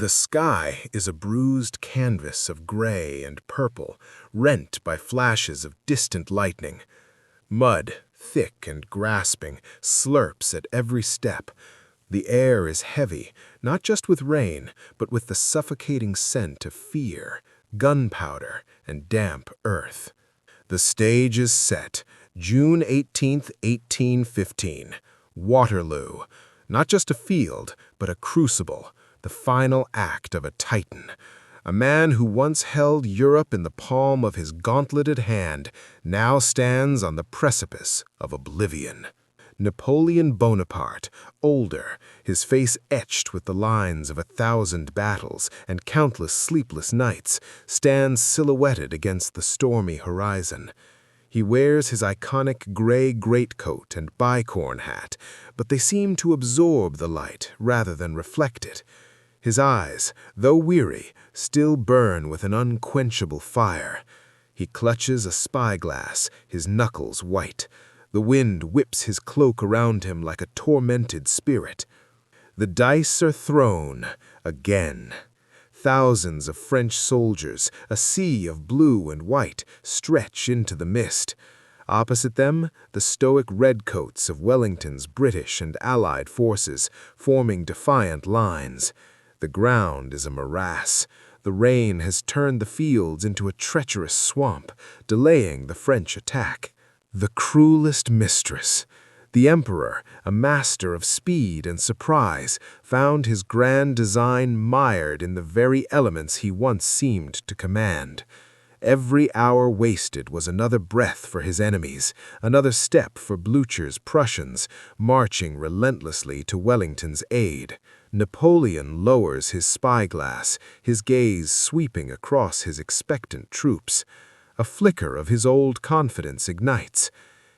The sky is a bruised canvas of gray and purple, rent by flashes of distant lightning. Mud, thick and grasping, slurps at every step. The air is heavy, not just with rain, but with the suffocating scent of fear, gunpowder, and damp earth. The stage is set, June 18th, 1815. Waterloo. Not just a field, but a crucible, the final act of a titan. A man who once held Europe in the palm of his gauntleted hand now stands on the precipice of oblivion. Napoleon Bonaparte, older, his face etched with the lines of 1,000 battles and countless sleepless nights, stands silhouetted against the stormy horizon. He wears his iconic gray greatcoat and bicorn hat, but they seem to absorb the light rather than reflect it. His eyes, though weary, still burn with an unquenchable fire. He clutches a spyglass, his knuckles white. The wind whips his cloak around him like a tormented spirit. The dice are thrown again. Thousands of French soldiers, a sea of blue and white, stretch into the mist. Opposite them, the stoic redcoats of Wellington's British and Allied forces, forming defiant lines. The ground is a morass. The rain has turned the fields into a treacherous swamp, delaying the French attack. The cruelest mistress, the Emperor, a master of speed and surprise, found his grand design mired in the very elements he once seemed to command. Every hour wasted was another breath for his enemies, another step for Blücher's Prussians, marching relentlessly to Wellington's aid. Napoleon lowers his spyglass, his gaze sweeping across his expectant troops. A flicker of his old confidence ignites.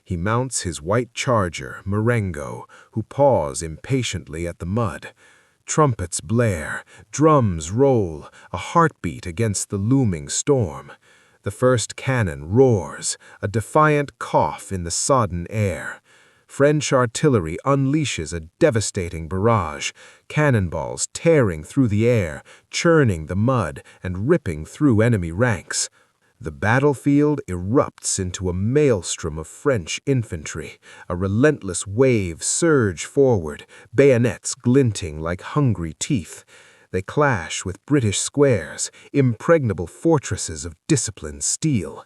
He mounts his white charger, Marengo, who paws impatiently at the mud. Trumpets blare, drums roll, a heartbeat against the looming storm. The first cannon roars, a defiant cough in the sodden air. French artillery unleashes a devastating barrage, cannonballs tearing through the air, churning the mud and ripping through enemy ranks. The battlefield erupts into a maelstrom of French infantry, a relentless wave surge forward, bayonets glinting like hungry teeth. They clash with British squares, impregnable fortresses of disciplined steel.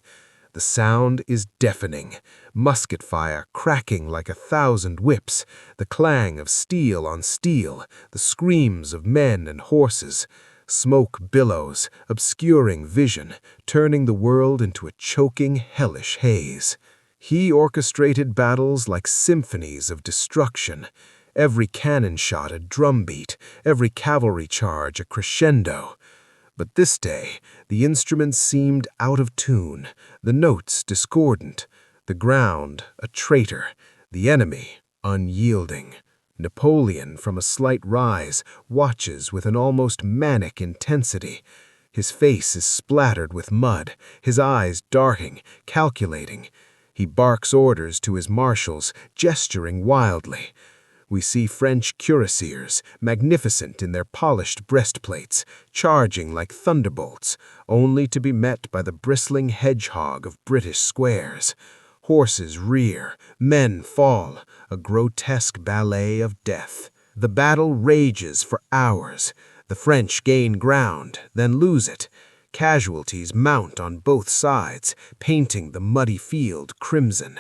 The sound is deafening, musket fire cracking like 1,000 whips, the clang of steel on steel, the screams of men and horses. Smoke billows, obscuring vision, turning the world into a choking, hellish haze. He orchestrated battles like symphonies of destruction. Every cannon shot a drumbeat, every cavalry charge a crescendo. But this day, the instruments seemed out of tune, the notes discordant, the ground a traitor, the enemy unyielding. Napoleon, from a slight rise, watches with an almost manic intensity. His face is splattered with mud, his eyes darting, calculating. He barks orders to his marshals, gesturing wildly. We see French cuirassiers, magnificent in their polished breastplates, charging like thunderbolts, only to be met by the bristling hedgehog of British squares. Horses rear, men fall, a grotesque ballet of death. The battle rages for hours. The French gain ground, then lose it. Casualties mount on both sides, painting the muddy field crimson.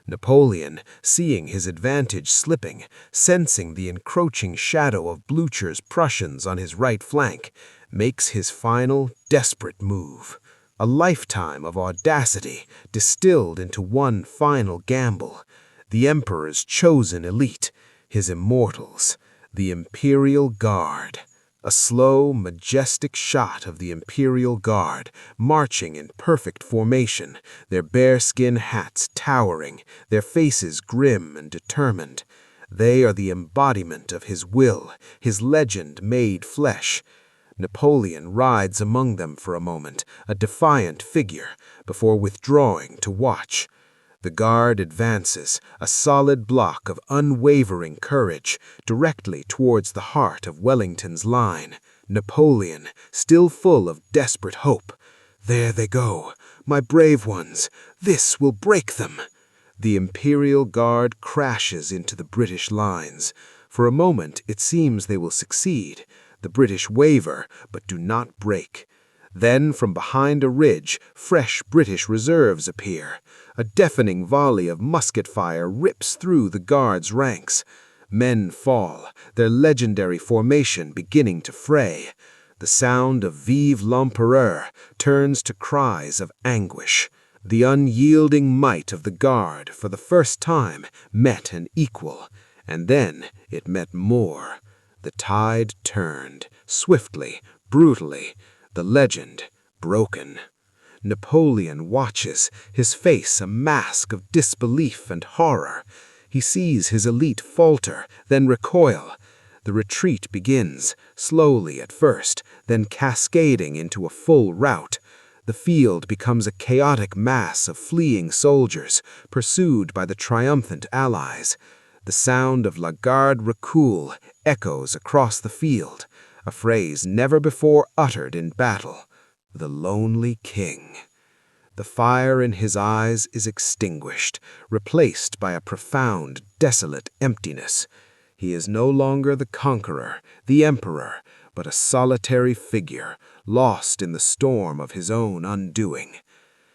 Napoleon, seeing his advantage slipping, sensing the encroaching shadow of Blücher's Prussians on his right flank, makes his final, desperate move. A lifetime of audacity distilled into one final gamble. The Emperor's chosen elite, his immortals, the Imperial Guard. A slow, majestic shot of the Imperial Guard, marching in perfect formation, their bearskin hats towering, their faces grim and determined. They are the embodiment of his will, his legend made flesh. Napoleon rides among them for a moment, a defiant figure, before withdrawing to watch. The Guard advances, a solid block of unwavering courage, directly towards the heart of Wellington's line. Napoleon, still full of desperate hope. "There they go, my brave ones. This will break them." The Imperial Guard crashes into the British lines. For a moment, it seems they will succeed. The British waver, but do not break. Then, from behind a ridge, fresh British reserves appear. A deafening volley of musket fire rips through the Guards' ranks. Men fall, their legendary formation beginning to fray. The sound of Vive l'Empereur turns to cries of anguish. The unyielding might of the Guard, for the first time, met an equal, and then it met more. The tide turned, swiftly, brutally, the legend broken. Napoleon watches, his face a mask of disbelief and horror. He sees his elite falter, then recoil. The retreat begins, slowly at first, then cascading into a full rout. The field becomes a chaotic mass of fleeing soldiers, pursued by the triumphant Allies. The sound of La Garde recule echoes across the field, a phrase never before uttered in battle. The lonely king. The fire in his eyes is extinguished, replaced by a profound, desolate emptiness. He is no longer the conqueror, the emperor, but a solitary figure, lost in the storm of his own undoing.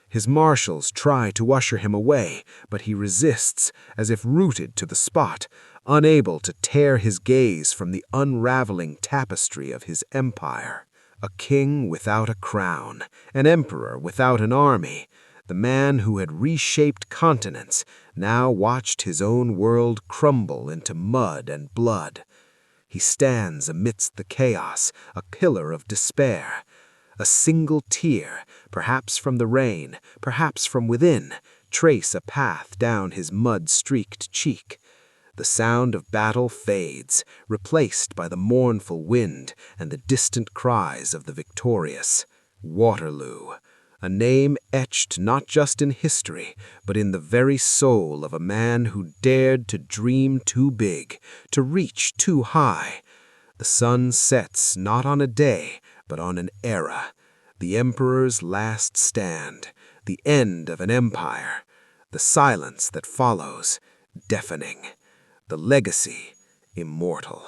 His marshals try to usher him away, but he resists, as if rooted to the spot, unable to tear his gaze from the unraveling tapestry of his empire. A king without a crown, an emperor without an army, the man who had reshaped continents now watched his own world crumble into mud and blood. He stands amidst the chaos, a pillar of despair. A single tear, perhaps from the rain, perhaps from within, trace a path down his mud-streaked cheek. The sound of battle fades, replaced by the mournful wind and the distant cries of the victorious. Waterloo, a name etched not just in history, but in the very soul of a man who dared to dream too big, to reach too high. The sun sets not on a day, but on an era. The emperor's last stand, the end of an empire. The silence that follows, deafening. The legacy, immortal.